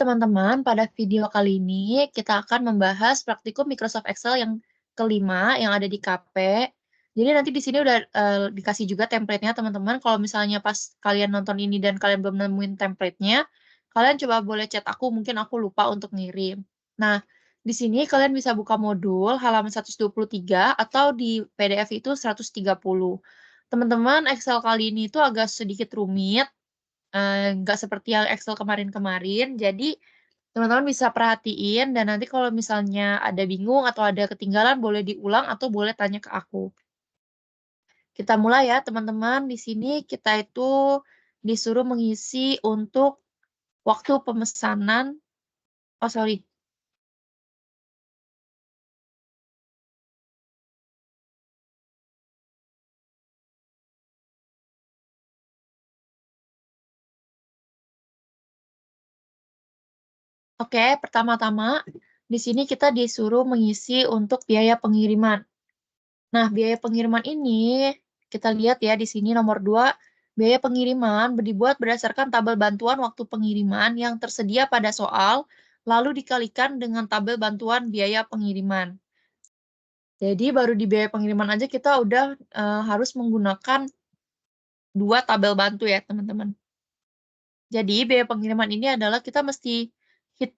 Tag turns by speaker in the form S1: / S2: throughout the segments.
S1: teman-teman, pada video kali ini kita akan membahas praktikum Microsoft Excel yang kelima yang ada di KP. Jadi nanti di sini udah dikasih juga template-nya teman-teman. Kalau misalnya pas kalian nonton ini dan kalian belum nemuin template-nya, kalian coba boleh chat aku, mungkin aku lupa untuk ngirim. Nah, di sini kalian bisa buka modul halaman 123 atau di PDF itu 130. Teman-teman, Excel kali ini itu agak sedikit rumit, nggak seperti yang Excel kemarin-kemarin. Jadi, teman-teman bisa perhatiin dan nanti kalau misalnya ada bingung atau ada ketinggalan boleh diulang atau boleh tanya ke aku. Kita mulai ya teman-teman. Di sini kita itu disuruh mengisi untuk waktu pemesanan. Oh, sorry. Oke, pertama-tama di sini kita disuruh mengisi untuk biaya pengiriman. Nah, biaya pengiriman ini kita lihat ya di sini nomor 2, biaya pengiriman dibuat berdasarkan tabel bantuan waktu pengiriman yang tersedia pada soal, lalu dikalikan dengan tabel bantuan biaya pengiriman. Jadi baru di biaya pengiriman aja kita udah harus menggunakan 2 tabel bantu ya, teman-teman. Jadi biaya pengiriman ini adalah kita mesti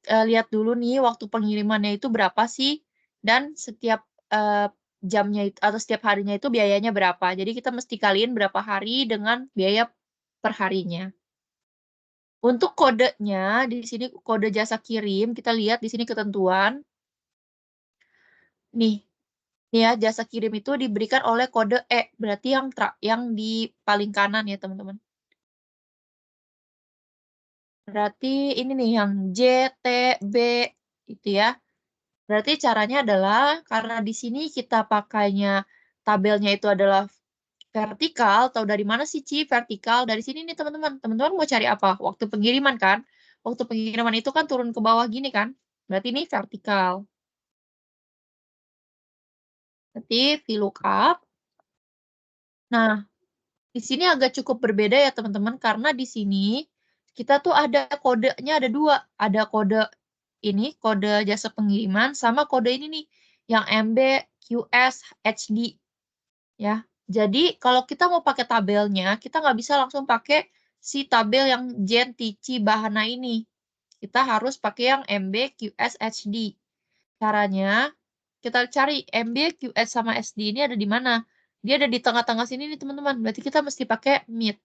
S1: lihat dulu nih waktu pengirimannya itu berapa sih, dan setiap, jamnya atau setiap harinya itu biayanya berapa. Jadi kita mesti kaliin berapa hari dengan biaya per harinya. Untuk kodenya, di sini kode jasa kirim, kita lihat di sini ketentuan. Nih nih ya, jasa kirim itu diberikan oleh kode E, berarti yang di paling kanan ya, teman-teman. Berarti ini nih yang J, T, B, itu ya. Berarti caranya adalah, karena di sini kita pakainya tabelnya itu adalah vertikal, atau dari mana sih, Ci, vertikal? Dari sini nih, teman-teman. Teman-teman mau cari apa? Waktu pengiriman, kan? Waktu pengiriman itu kan turun ke bawah gini, kan? Berarti ini vertikal. Berarti VLOOKUP. Nah, di sini agak cukup berbeda ya, teman-teman, karena di sini kita tuh ada kodenya ada 2. Ada kode ini, kode jasa pengiriman, sama kode ini nih, yang MB, QS, HD. Ya, jadi kalau kita mau pakai tabelnya, kita nggak bisa langsung pakai si tabel yang Jen, Tici, Bahana ini. Kita harus pakai yang MB, QS, HD. Caranya, kita cari MB, QS, sama SD ini ada di mana. Dia ada di tengah-tengah sini nih, teman-teman. Berarti kita mesti pakai mid.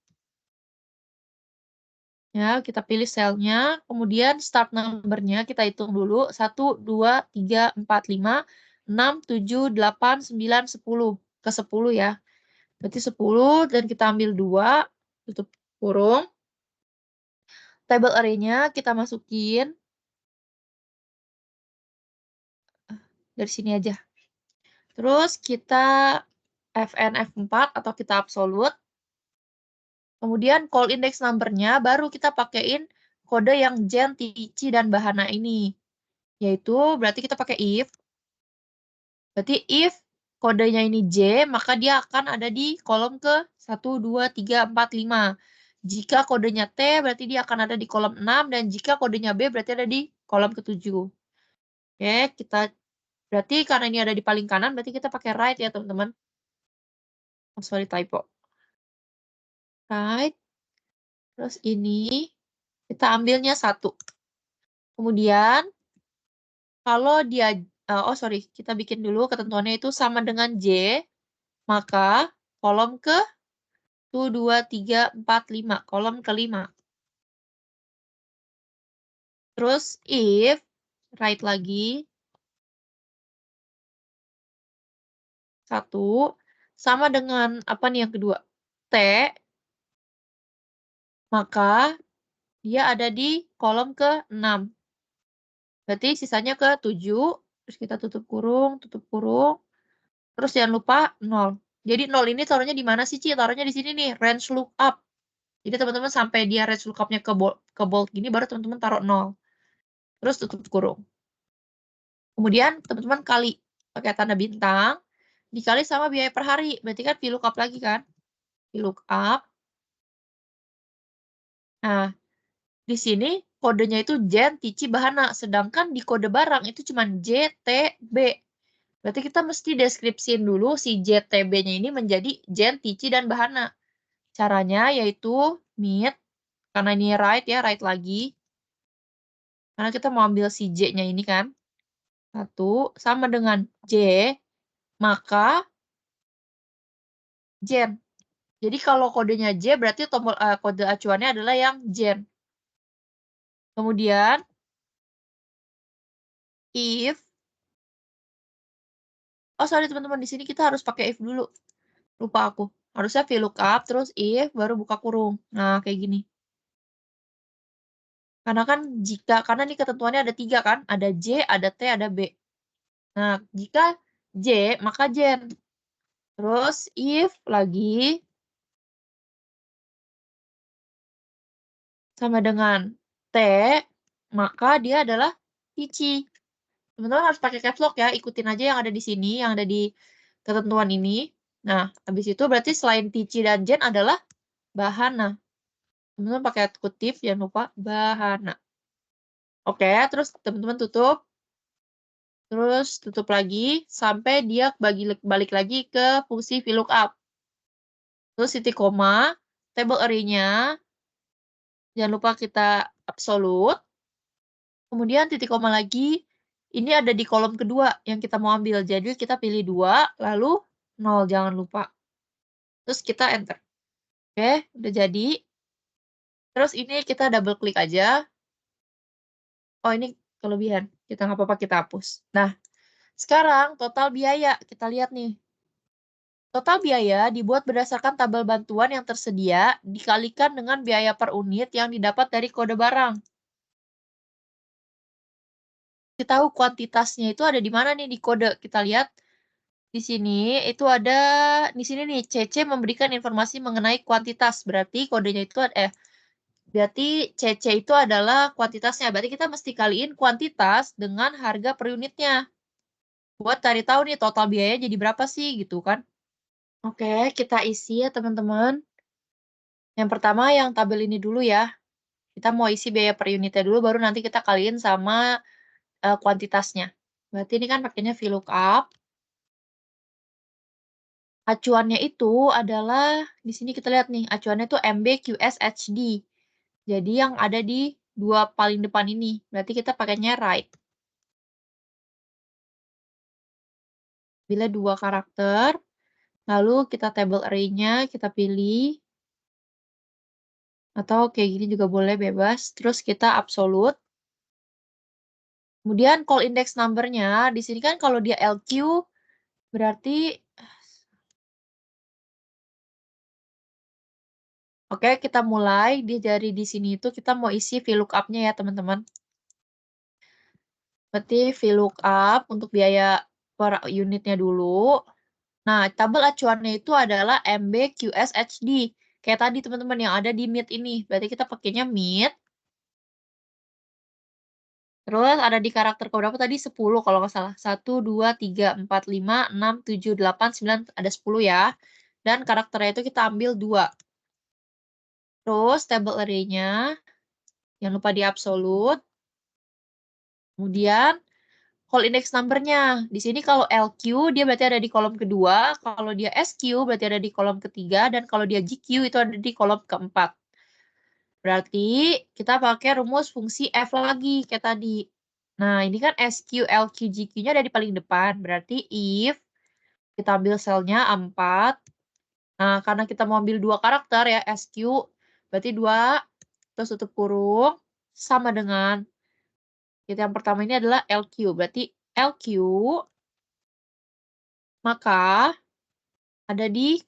S1: Ya, kita pilih selnya, kemudian start number-nya kita hitung dulu. 1, 2, 3, 4, 5, 6, 7, 8, 9, 10. Ke 10 ya. Berarti 10 dan kita ambil 2, tutup kurung. Table array-nya kita masukin. Dari sini aja. Terus kita FN F4 atau kita absolute. Kemudian call index number-nya baru kita pakaiin kode yang Jen, Tici, dan Bahana ini. Yaitu berarti kita pakai if. Berarti if kodenya ini J, maka dia akan ada di kolom ke 1, 2, 3, 4, 5. Jika kodenya T, berarti dia akan ada di kolom 6, dan jika kodenya B, berarti ada di kolom ke-7. Oke, berarti karena ini ada di paling kanan, berarti kita pakai right ya, teman-teman. Oh, sorry, typo. Right. Terus ini, kita ambilnya 1. Kemudian, kalau dia, oh sorry, kita bikin dulu ketentuannya itu sama dengan J, maka kolom ke 1, 2, 3, 4, 5. Kolom ke-5. Terus if, right lagi, 1, sama dengan apa nih yang kedua? T, maka dia ada di kolom ke-6. Berarti sisanya ke-7, terus kita tutup kurung, terus jangan lupa 0. Jadi 0 ini taruhnya di mana sih, Ci? Taruhnya di sini nih, range lookup. Jadi teman-teman sampai dia range lookupnya ke bold gini, baru teman-teman taruh 0. Terus tutup kurung. Kemudian teman-teman kali pakai tanda bintang, dikali sama biaya per hari. Berarti kan VLOOKUP lagi kan? VLOOKUP. Nah, di sini kodenya itu Jen, Tici, Bahana. Sedangkan di kode barang itu cuma JTB. Berarti kita mesti deskripsiin dulu si JTB-nya ini menjadi Jen, Tici, dan Bahana. Caranya yaitu meet, karena ini write lagi. Karena kita mau ambil si J-nya ini kan. 1 sama dengan J, maka Jen. Jadi kalau kodenya J berarti tombol kode acuannya adalah yang Jen. Kemudian if, oh sorry teman-teman, di sini kita harus pakai if dulu. Lupa aku. Harusnya VLOOKUP terus if baru buka kurung. Nah, kayak gini. Karena kan karena ini ketentuannya ada 3 kan, ada J, ada T, ada B. Nah, jika J maka Jen. Terus if lagi sama dengan T, maka dia adalah Tici. Teman-teman harus pakai caps lock ya, ikutin aja yang ada di sini, yang ada di ketentuan ini. Nah, habis itu berarti selain Tici dan Jen adalah Bahana. Teman-teman pakai kutip, jangan lupa Bahana. Oke, terus teman-teman tutup. Terus tutup lagi, sampai dia balik lagi ke fungsi VLOOKUP. Terus titik koma, table array-nya, jangan lupa kita absolute. Kemudian titik koma lagi, ini ada di kolom kedua yang kita mau ambil. Jadi kita pilih 2, lalu 0, jangan lupa. Terus kita enter. Oke, udah jadi. Terus ini kita double klik aja. Oh, ini kelebihan. Kita nggak apa-apa, kita hapus. Nah, sekarang total biaya. Kita lihat nih. Total biaya dibuat berdasarkan tabel bantuan yang tersedia dikalikan dengan biaya per unit yang didapat dari kode barang. Kita tahu kuantitasnya itu ada di mana nih di kode. Kita lihat di sini itu ada di sini nih CC memberikan informasi mengenai kuantitas. Berarti kodenya itu berarti CC itu adalah kuantitasnya. Berarti kita mesti kaliin kuantitas dengan harga per unitnya. Buat cari tahu nih total biaya jadi berapa sih gitu kan. Oke, kita isi ya teman-teman. Yang pertama yang tabel ini dulu ya. Kita mau isi biaya per unitnya dulu, baru nanti kita kaliin sama kuantitasnya. Berarti ini kan pakainya VLOOKUP. Acuannya itu adalah, di sini kita lihat nih, acuannya itu MBQSHD. Jadi yang ada di 2 paling depan ini. Berarti kita pakainya write. Bila 2 karakter, lalu kita table array-nya, kita pilih. Atau kayak gini juga boleh, bebas. Terus kita absolute. Kemudian call index number-nya, di sini kan kalau dia LQ, berarti oke, kita mulai. Dari di sini itu kita mau isi VLOOKUP-nya ya, teman-teman. Berarti VLOOKUP untuk biaya per unitnya dulu. Nah, tabel acuannya itu adalah MBQSHD. Kayak tadi, teman-teman, yang ada di Meet ini. Berarti kita pakainya Meet. Terus ada di karakter keberapa tadi? 10 kalau nggak salah. 1, 2, 3, 4, 5, 6, 7, 8, 9, ada 10 ya. Dan karakternya itu kita ambil 2. Terus table array-nya, jangan lupa di absolute. Kemudian call index number-nya. Di sini kalau LQ dia berarti ada di kolom kedua, kalau dia SQ berarti ada di kolom ketiga, dan kalau dia GQ itu ada di kolom keempat. Berarti kita pakai rumus fungsi F lagi kayak tadi. Nah, ini kan SQ, LQ, GQ-nya ada di paling depan. Berarti if kita ambil selnya 4. Nah, karena kita mau ambil 2 karakter ya, SQ, berarti 2, terus tutup kurung, sama dengan kita yang pertama ini adalah LQ. Berarti LQ, maka ada di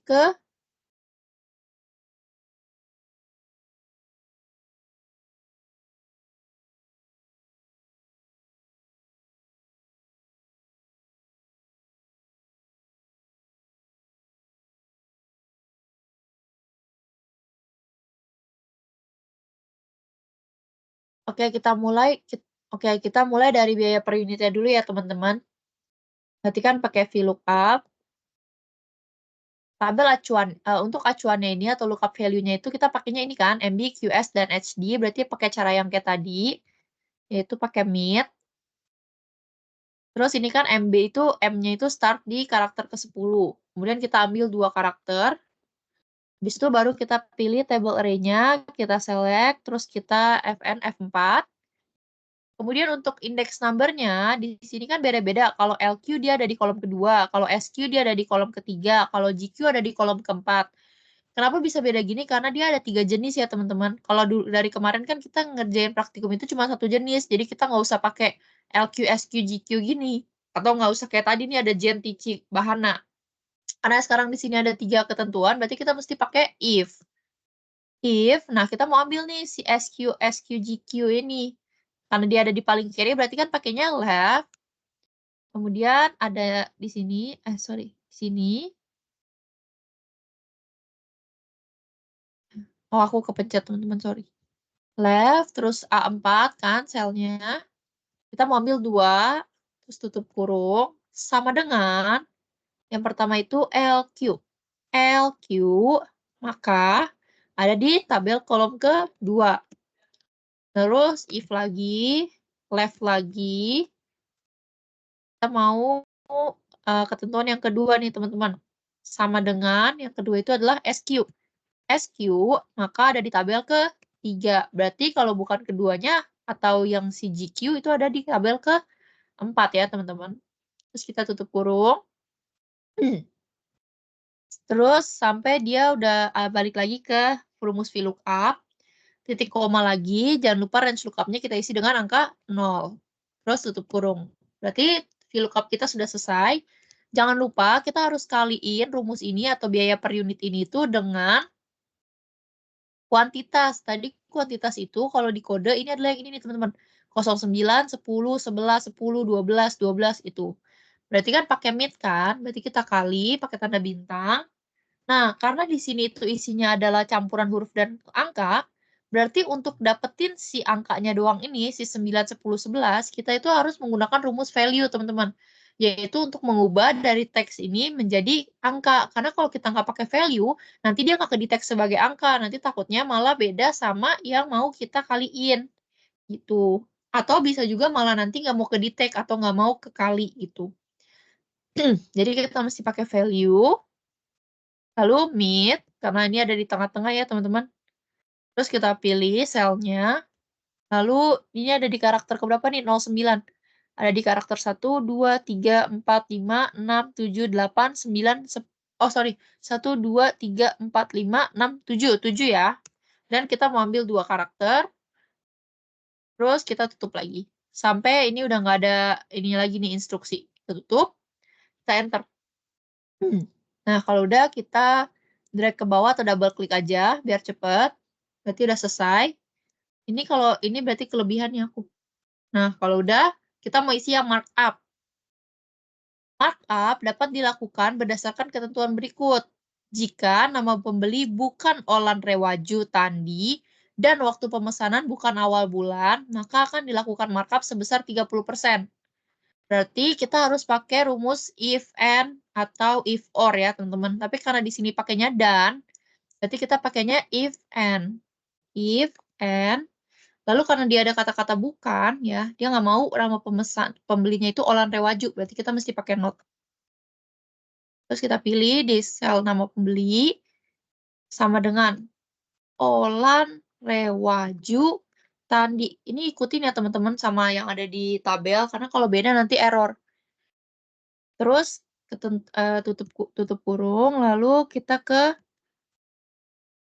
S1: Oke, kita mulai dari biaya per unitnya dulu ya, teman-teman. Berarti kan pakai VLOOKUP. tabel acuan, untuk acuannya ini atau lookup value-nya itu kita pakainya ini kan, MB, QS, dan HD, berarti pakai cara yang kayak tadi, yaitu pakai mid. Terus ini kan MB itu, M-nya itu start di karakter ke-10. Kemudian kita ambil 2 karakter. Habis itu baru kita pilih table array-nya, kita select, terus kita FN F4. Kemudian untuk index number-nya, di sini kan beda-beda. Kalau LQ dia ada di kolom kedua, kalau SQ dia ada di kolom ketiga, kalau GQ ada di kolom keempat. Kenapa bisa beda gini? Karena dia ada 3 jenis ya teman-teman. Kalau dari kemarin kan kita ngerjain praktikum itu cuma 1 jenis, jadi kita nggak usah pakai LQ, SQ, GQ gini. Atau nggak usah kayak tadi nih ada Gen, TC, Bahana. Karena sekarang di sini ada 3 ketentuan, berarti kita mesti pakai if. Nah kita mau ambil nih si SQ, SQ, GQ ini. Karena dia ada di paling kiri, berarti kan pakainya left. Kemudian ada di sini, di sini. Oh, aku kepencet teman-teman, sorry. Left, terus A4 kan selnya. Kita mau ambil 2, terus tutup kurung. Sama dengan, yang pertama itu LQ. LQ, maka ada di tabel kolom kedua. Terus if lagi, left lagi. Kita mau ketentuan yang kedua nih teman-teman. Sama dengan yang kedua itu adalah SQ. SQ maka ada di tabel ke-3. Berarti kalau bukan keduanya atau yang si GQ itu ada di tabel ke-4 ya teman-teman. Terus kita tutup kurung. Terus sampai dia udah balik lagi ke rumus VLOOKUP. Titik koma lagi, jangan lupa range lookup-nya kita isi dengan angka 0. Terus tutup kurung. Berarti VLOOKUP kita sudah selesai. Jangan lupa kita harus kaliin rumus ini atau biaya per unit ini itu dengan kuantitas. Tadi kuantitas itu kalau di kode ini adalah yang ini nih teman-teman. 09, 10, 11, 10, 12, 12 itu. Berarti kan pakai mid kan? Berarti kita kali pakai tanda bintang. Nah, karena di sini itu isinya adalah campuran huruf dan angka, berarti untuk dapetin si angkanya doang ini, si 9, 10, 11, kita itu harus menggunakan rumus value, teman-teman. Yaitu untuk mengubah dari teks ini menjadi angka. Karena kalau kita nggak pakai value, nanti dia nggak ke-detect sebagai angka. Nanti takutnya malah beda sama yang mau kita kaliin. Gitu. Atau bisa juga malah nanti nggak mau ke-detect atau nggak mau kekali gitu. Jadi kita mesti pakai value. Lalu mid, karena ini ada di tengah-tengah ya teman-teman. Terus kita pilih selnya. Lalu ini ada di karakter keberapa nih? 09. Ada di karakter 1, 2, 3, 4, 5, 6, 7, 8, 9, 10. Oh sorry, 1, 2, 3, 4, 5, 6, 7. 7 ya. Dan kita mau ambil 2 karakter. Terus kita tutup lagi. Sampai ini udah nggak ada ini lagi nih instruksi. Kita tutup, kita enter. Nah, kalau udah kita drag ke bawah atau double klik aja biar cepet. Berarti udah selesai. Ini kalau ini berarti kelebihannya aku. Nah, kalau udah kita mau isi yang markup. Markup dapat dilakukan berdasarkan ketentuan berikut. Jika nama pembeli bukan Olan Rewaju Tandi dan waktu pemesanan bukan awal bulan, maka akan dilakukan markup sebesar 30%. Berarti kita harus pakai rumus if and atau if or ya, teman-teman. Tapi karena di sini pakainya dan, berarti kita pakainya if and. If and. Lalu karena dia ada kata-kata bukan, ya, dia nggak mau nama pembelinya itu Olan Rewaju. Berarti kita mesti pakai not. Terus kita pilih di sel nama pembeli sama dengan Olan Rewaju Tandi. Ini ikutin ya teman-teman sama yang ada di tabel, karena kalau beda nanti error. Terus tutup kurung, lalu kita ke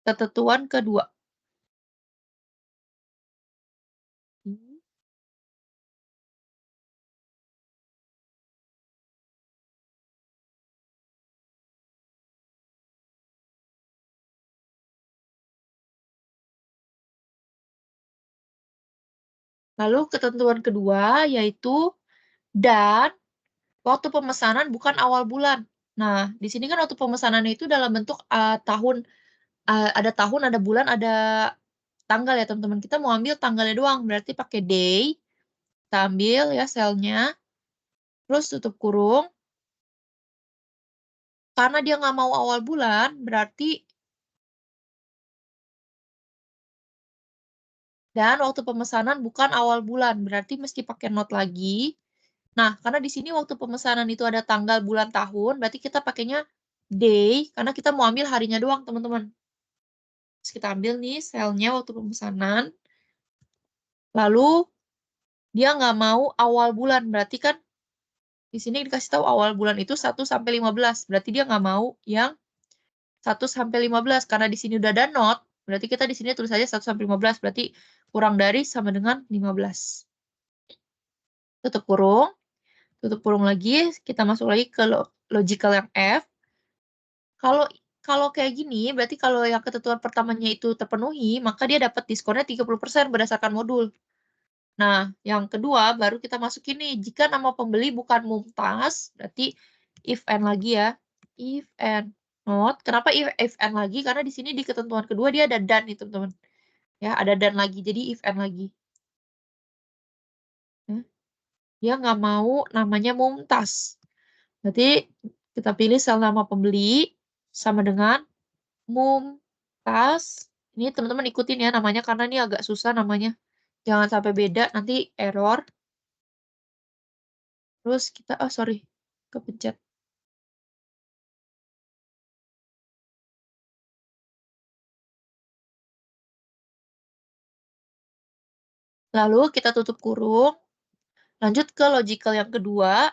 S1: ketentuan kedua. Lalu ketentuan kedua yaitu dan waktu pemesanan bukan awal bulan. Nah, di sini kan waktu pemesanan itu dalam bentuk tahun, ada tahun, ada bulan, ada tanggal ya teman-teman. Kita mau ambil tanggalnya doang, berarti pakai day. Kita ambil ya selnya, terus tutup kurung. karena dia nggak mau awal bulan, berarti dan waktu pemesanan bukan awal bulan, berarti mesti pakai not lagi. Nah, karena di sini waktu pemesanan itu ada tanggal, bulan, tahun, berarti kita pakainya day, karena kita mau ambil harinya doang, teman-teman. Terus kita ambil nih selnya waktu pemesanan. Lalu, dia nggak mau awal bulan, berarti kan di sini dikasih tahu awal bulan itu 1 sampai 15. Berarti dia nggak mau yang 1 sampai 15 karena di sini udah ada not, berarti kita di sini tulis aja 1 sampai 15, berarti kurang dari sama dengan 15. Tutup kurung lagi, kita masuk lagi ke logical yang F. Kalau kayak gini, berarti kalau yang ketentuan pertamanya itu terpenuhi, maka dia dapat diskonnya 30% berdasarkan modul. Nah, yang kedua baru kita masukin nih, jika nama pembeli bukan Mumtaz, berarti if and lagi ya. If and not. Kenapa if and lagi? Karena di sini di ketentuan kedua dia ada dan nih, teman-teman. Ya, ada dan lagi. Jadi if and lagi. Ya. Dia nggak mau namanya Mumtaz. Berarti kita pilih sel nama pembeli sama dengan Mumtaz. Ini teman-teman ikutin ya namanya karena ini agak susah namanya. Jangan sampai beda, nanti error. Terus kita, sorry, kepencet. Lalu kita tutup kurung. Lanjut ke logical yang kedua.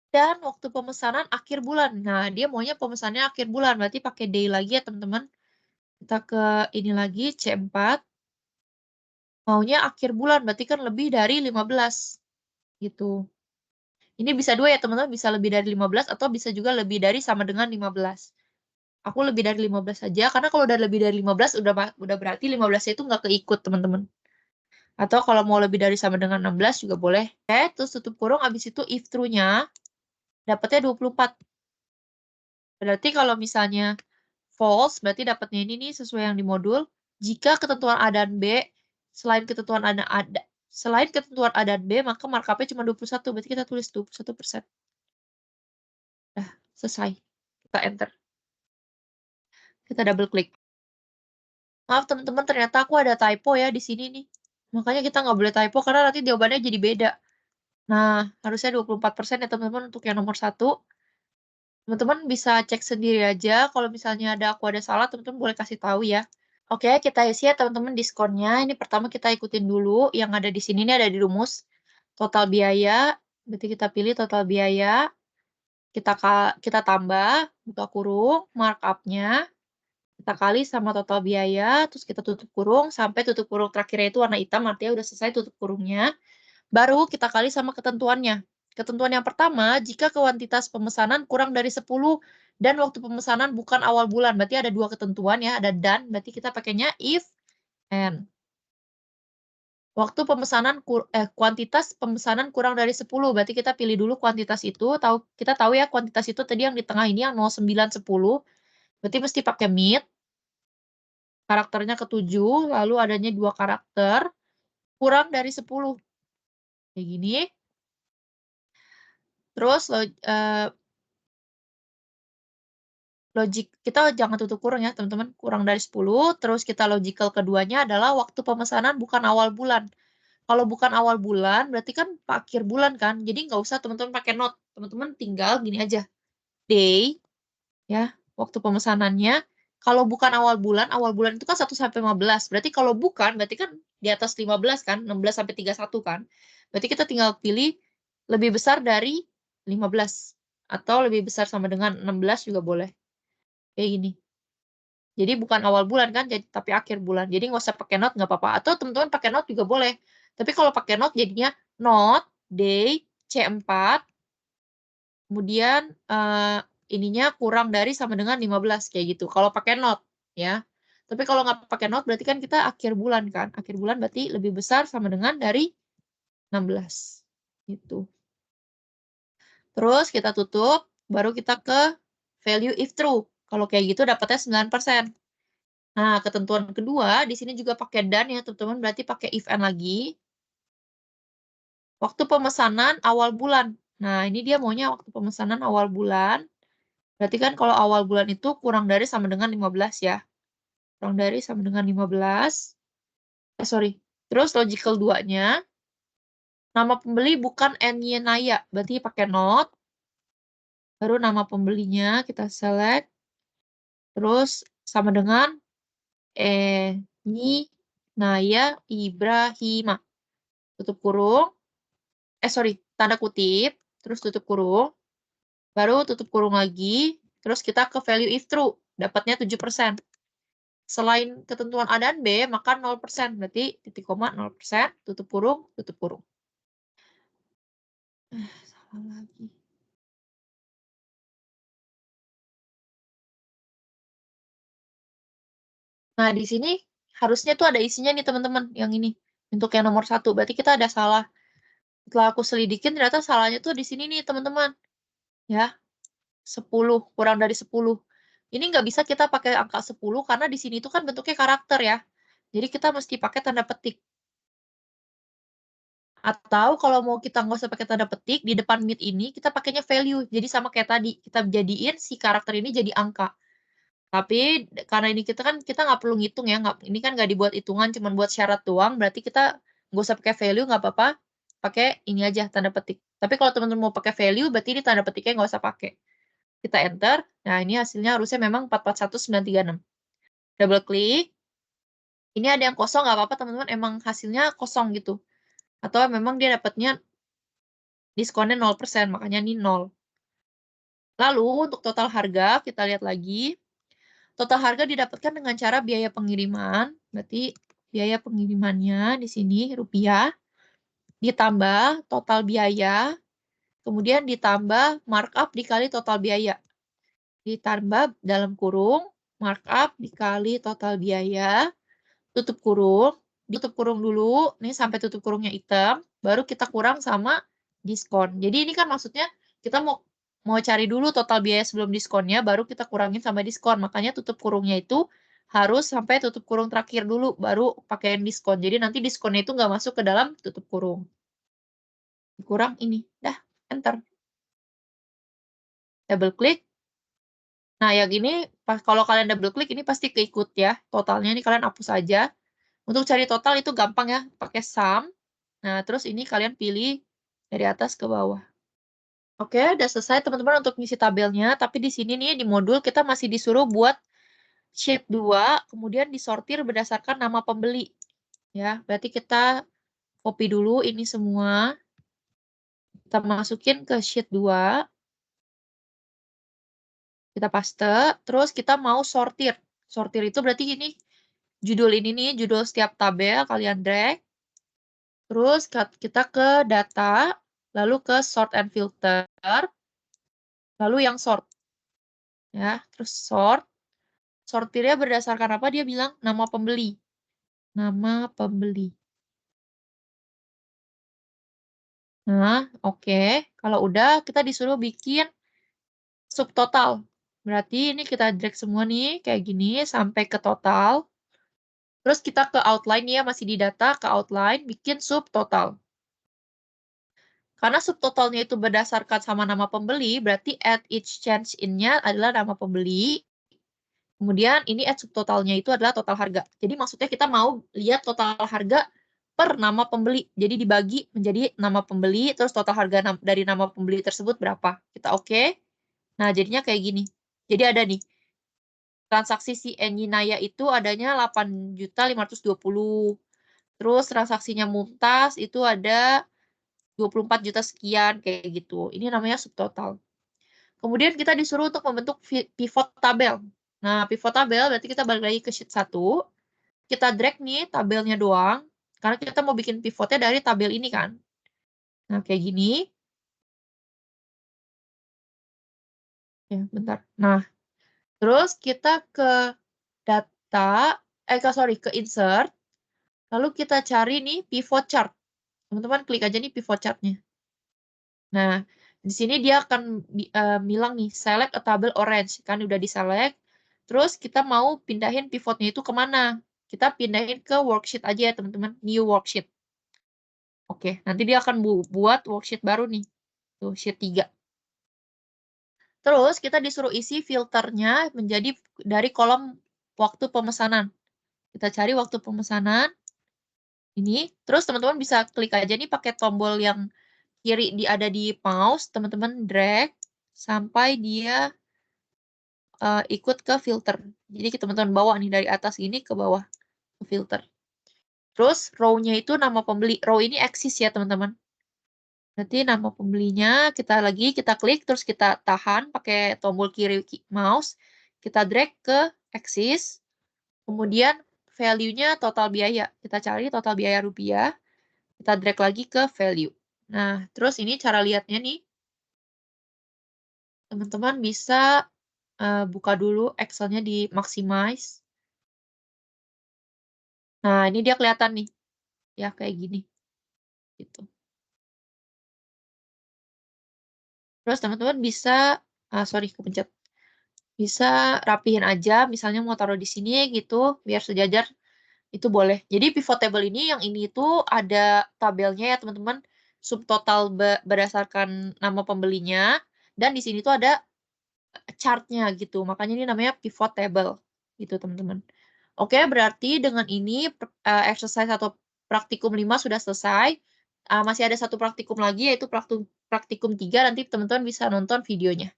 S1: Dan waktu pemesanan akhir bulan. Nah, dia maunya pemesanannya akhir bulan. Berarti pakai day lagi ya, teman-teman. Kita ke ini lagi, C4. Maunya akhir bulan. Berarti kan lebih dari 15. Gitu. Ini bisa dua ya, teman-teman. Bisa lebih dari 15 atau bisa juga lebih dari sama dengan 15. Aku lebih dari 15 saja. Karena kalau udah lebih dari 15, udah berarti 15 itu nggak keikut, teman-teman. Atau kalau mau lebih dari sama dengan 16 juga boleh. Oke, terus tutup kurung. Abis itu if true-nya dapatnya 24. Berarti kalau misalnya false, berarti dapatnya ini nih sesuai yang di modul. Jika ketentuan A dan B, selain ketentuan A dan B, maka markupnya cuma 21. Berarti kita tulis 21%. Dah, selesai. Kita enter. Kita double klik. Maaf teman-teman, ternyata aku ada typo ya di sini nih. Makanya kita nggak boleh typo karena nanti jawabannya jadi beda. Nah, harusnya 24% ya teman-teman untuk yang nomor 1. Teman-teman bisa cek sendiri aja. Kalau misalnya aku ada salah, teman-teman boleh kasih tahu ya. Oke, kita isi ya teman-teman diskonnya. Ini pertama kita ikutin dulu. Yang ada di sini ini ada di rumus. Total biaya. Berarti kita pilih total biaya. Kita tambah, buka kurung, markup-nya. Kita kali sama total biaya. Terus kita tutup kurung. Sampai tutup kurung terakhirnya itu warna hitam. Artinya udah selesai tutup kurungnya. Baru kita kali sama ketentuannya. Ketentuan yang pertama, jika kuantitas pemesanan kurang dari 10 dan waktu pemesanan bukan awal bulan. Berarti ada dua ketentuan ya, ada dan. Berarti kita pakainya if and. Waktu pemesanan kuantitas pemesanan kurang dari 10. Berarti kita pilih dulu kuantitas itu. Kita tahu ya kuantitas itu tadi yang di tengah ini yang 0, 9, 10. Berarti mesti pakai mid. Karakternya ke-7, lalu adanya 2 karakter. Kurang dari 10. Kayak gini. Terus kita jangan tutup kurung ya teman-teman, kurang dari 10. Terus kita logical keduanya adalah waktu pemesanan bukan awal bulan. Kalau bukan awal bulan berarti kan akhir bulan kan, jadi nggak usah teman-teman pakai not, teman-teman tinggal gini aja, day ya waktu pemesanannya. Kalau bukan awal bulan itu kan 1 sampai 15, berarti kalau bukan berarti kan di atas 15 kan, 16 sampai 31 kan, berarti kita tinggal pilih lebih besar dari 15 atau lebih besar sama dengan 16 juga boleh. Kayak gini. Jadi bukan awal bulan kan, tapi akhir bulan. Jadi nggak usah pakai not, nggak apa-apa. Atau teman-teman pakai not juga boleh. Tapi kalau pakai not jadinya not, day, C4, kemudian ininya kurang dari sama dengan 15, kayak gitu. Kalau pakai not, ya. Tapi kalau nggak pakai not berarti kan kita akhir bulan kan. Akhir bulan berarti lebih besar sama dengan dari 16. Gitu. Terus kita tutup, baru kita ke value if true. Kalau kayak gitu dapatnya 9%. Nah, ketentuan kedua, di sini juga pakai dan ya, teman-teman. Berarti pakai if and lagi. Waktu pemesanan awal bulan. Nah, ini dia maunya waktu pemesanan awal bulan. Berarti kan kalau awal bulan itu kurang dari sama dengan 15 ya. Kurang dari sama dengan 15. Sorry. Terus logical 2-nya, nama pembeli bukan Naya, berarti pakai not. Baru nama pembelinya kita select. Terus sama dengan Naya Ibrahima. Tutup kurung. Sorry, tanda kutip. Terus tutup kurung. Baru tutup kurung lagi. Terus kita ke value if true. Dapatnya 7%. Selain ketentuan A dan B, maka 0%. Berarti titik koma 0%. Tutup kurung, tutup kurung. Salah lagi. Nah, di sini harusnya tuh ada isinya nih teman-teman. Yang ini. Untuk yang nomor 1. Berarti kita ada salah. Setelah aku selidikin, ternyata salahnya tuh di sini nih teman-teman. Ya, 10. Kurang dari 10. Ini nggak bisa kita pakai angka 10 karena di sini tuh kan bentuknya karakter ya. Jadi kita mesti pakai tanda petik. Atau kalau mau kita nggak usah pakai tanda petik, di depan mid ini kita pakainya value. Jadi sama kayak tadi, kita jadiin si karakter ini jadi angka. Tapi karena ini kita nggak perlu ngitung ya, ini kan nggak dibuat hitungan, cuma buat syarat doang. Berarti kita nggak usah pakai value, nggak apa-apa. Pakai ini aja tanda petik. Tapi kalau teman-teman mau pakai value, berarti ini tanda petiknya nggak usah pakai. Kita enter. Nah ini hasilnya harusnya memang 441936. Double klik. Ini ada yang kosong nggak apa-apa teman-teman. Emang hasilnya kosong gitu. Atau memang dia dapatnya diskonnya 0%, makanya ini 0. Lalu untuk total harga, kita lihat lagi. Total harga didapatkan dengan cara biaya pengiriman. Berarti biaya pengirimannya di sini rupiah. Ditambah total biaya. Kemudian ditambah markup dikali total biaya. Ditambah dalam kurung, markup dikali total biaya. Tutup kurung. Ditutup kurung dulu. Nih sampai tutup kurungnya hitam. Baru kita kurang sama diskon. Jadi ini kan maksudnya kita mau cari dulu total biaya sebelum diskonnya, baru kita kurangin sama diskon. Makanya tutup kurungnya itu harus sampai tutup kurung terakhir dulu, baru pakaiin diskon. Jadi nanti diskonnya itu nggak masuk ke dalam tutup kurung. Kurang ini. Dah, enter. Double klik. Nah, yang ini, kalau kalian double klik, ini pasti keikut ya. Totalnya ini kalian hapus aja. Untuk cari total itu gampang ya, pakai sum. Nah, terus ini kalian pilih dari atas ke bawah. Oke, udah selesai teman-teman untuk ngisi tabelnya. Tapi di sini nih, di modul kita masih disuruh buat sheet 2, kemudian disortir berdasarkan nama pembeli. Ya, berarti kita copy dulu ini semua. Kita masukin ke sheet 2. Kita paste, terus kita mau sortir. Sortir itu berarti ini judul ini nih, judul setiap tabel kalian drag. Terus kita ke data, lalu ke sort and filter, lalu yang sort. Ya, terus sort. Sortirnya berdasarkan apa? Dia bilang nama pembeli. Nama pembeli. Nah, oke. Kalau udah, kita disuruh bikin subtotal. Berarti ini kita drag semua nih, kayak gini, sampai ke total. Terus kita ke outline ya, masih di data, ke outline, bikin subtotal. Karena subtotalnya itu berdasarkan sama nama pembeli, berarti add each change in-nya adalah nama pembeli. Kemudian ini add subtotalnya itu adalah total harga. Jadi maksudnya kita mau lihat total harga per nama pembeli. Jadi dibagi menjadi nama pembeli, terus total harga dari nama pembeli tersebut berapa. Kita oke. Nah, jadinya kayak gini. Jadi ada nih, transaksi si Naya itu adanya 8.520. Terus transaksinya Mumtaz itu ada 24 juta sekian, kayak gitu. Ini namanya subtotal. Kemudian kita disuruh untuk membentuk pivot tabel. Nah, pivot tabel berarti kita balik lagi ke sheet 1. Kita drag nih tabelnya doang. Karena kita mau bikin pivotnya dari tabel ini kan. Nah, kayak gini. Ya, bentar. Nah, terus kita ke data, ke insert. Lalu kita cari nih pivot chart. Teman-teman klik aja nih pivot chartnya. Nah, di sini dia akan bilang nih, select a table orange. Kan udah di-select. Terus kita mau pindahin pivotnya itu kemana? Kita pindahin ke worksheet aja ya teman-teman. New worksheet. Oke, nanti dia akan buat worksheet baru nih. Tuh, sheet 3. Terus kita disuruh isi filternya menjadi dari kolom waktu pemesanan. Kita cari waktu pemesanan ini, terus teman-teman bisa klik aja nih pakai tombol yang kiri ada di mouse, teman-teman drag sampai dia ikut ke filter. Jadi teman-teman bawa nih dari atas ini ke bawah ke filter. Terus row-nya itu nama pembeli. Row ini eksis ya teman-teman. Nanti nama pembelinya kita klik terus kita tahan pakai tombol kiri mouse, kita drag ke eksis. Kemudian value-nya total biaya. Kita cari total biaya rupiah. Kita drag lagi ke value. Nah, terus ini cara lihatnya nih. Teman-teman bisa buka dulu Excel-nya di maximize. Nah, ini dia kelihatan nih. Ya, kayak gini. Gitu. Terus teman-teman bisa, sorry, kepencet. Bisa rapihin aja, misalnya mau taruh di sini gitu, biar sejajar, itu boleh. Jadi pivot table ini, yang ini tuh ada tabelnya ya teman-teman, subtotal berdasarkan nama pembelinya, dan di sini tuh ada chart-nya gitu, makanya ini namanya pivot table, gitu teman-teman. Oke, berarti dengan ini exercise atau praktikum 5 sudah selesai. Masih ada satu praktikum lagi, yaitu praktikum 3, nanti teman-teman bisa nonton videonya.